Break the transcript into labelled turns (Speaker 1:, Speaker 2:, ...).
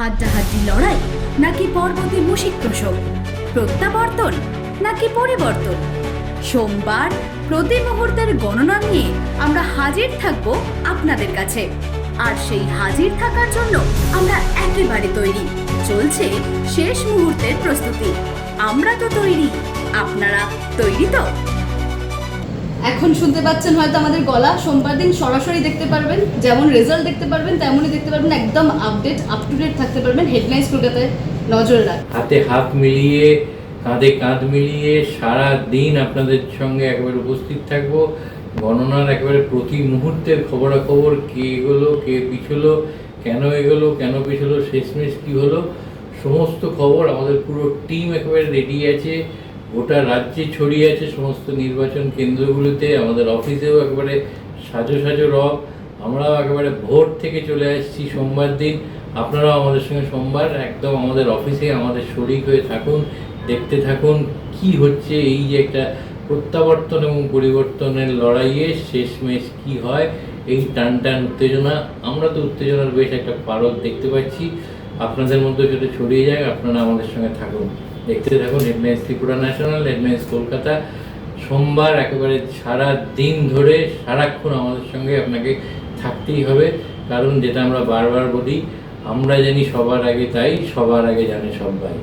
Speaker 1: হাড্ডাহাড্ডি লড়াই নাকি পর্বতে মুশিক প্রসব, প্রত্যাবর্তন নাকি পরিবর্তন? সোমবার প্রতি মুহূর্তের গণনা নিয়ে আমরা হাজির থাকব আপনাদের কাছে। আর সেই হাজির থাকার জন্য আমরা একেবারে তৈরি। চলছে শেষ মুহূর্তের প্রস্তুতি। আমরা তো তৈরি, আপনারা তৈরি তো?
Speaker 2: এখন শুনতে পাচ্ছেন হয়তো আমাদের গলা। সোমবার দিন সরাসরি দেখতে পারবেন, যেমন রেজাল্ট দেখতে পারবেন তেমনই দেখতে পারবেন, একদম আপডেট আপ টু ডেট থাকতে পারবেন। হেডলাইন্স কলকাতায় নজরে রাখ।
Speaker 3: হাতে হাত মিলিয়ে কাঁধে কাঁধ মিলিয়ে সারা দিন আপনাদের সঙ্গে একেবারে উপস্থিত থাকব। গণনার একেবারে প্রতি মুহূর্তের খবরাখবর, কে এগোলো কে পিছলো, কেন এগোলো কেন পিছলো, শেষমেশ কী হলো, সমস্ত খবর আমাদের পুরো টিম একেবারে রেডি আছে। গোটা রাজ্যে ছড়িয়ে আছে সমস্ত নির্বাচন কেন্দ্রগুলোতে, আমাদের অফিসেও একেবারে সাজো সাজো রব। আমরাও একেবারে ভোর থেকে চলে আসছি সোমবার দিন। আপনারাও আমাদের সঙ্গে সোমবার একদম আমাদের অফিসে আমাদের শরিক হয়ে থাকুন, দেখতে থাকুন কি হচ্ছে এই যে একটা প্রত্যাবর্তন এবং পরিবর্তনের লড়াইয়ে শেষমেশ কি হয়। এই টান টান উত্তেজনা, আমরা তো উত্তেজনার বেশ একটা পারদ দেখতে পাচ্ছি। আপনাদের মধ্যে সেটা ছড়িয়ে যায়, আপনারা আমাদের সঙ্গে থাকুন, দেখতে থাকুন headlines Tripura national, headlines Kolkata. সোমবার একেবারে সারা দিন ধরে সারাক্ষণ আমাদের সঙ্গে আপনাকে থাকতেই হবে। কারণ যেটা আমরা বারবার বলি, আমরা জানি সবার আগে, তাই সবার আগে জানে সবাই।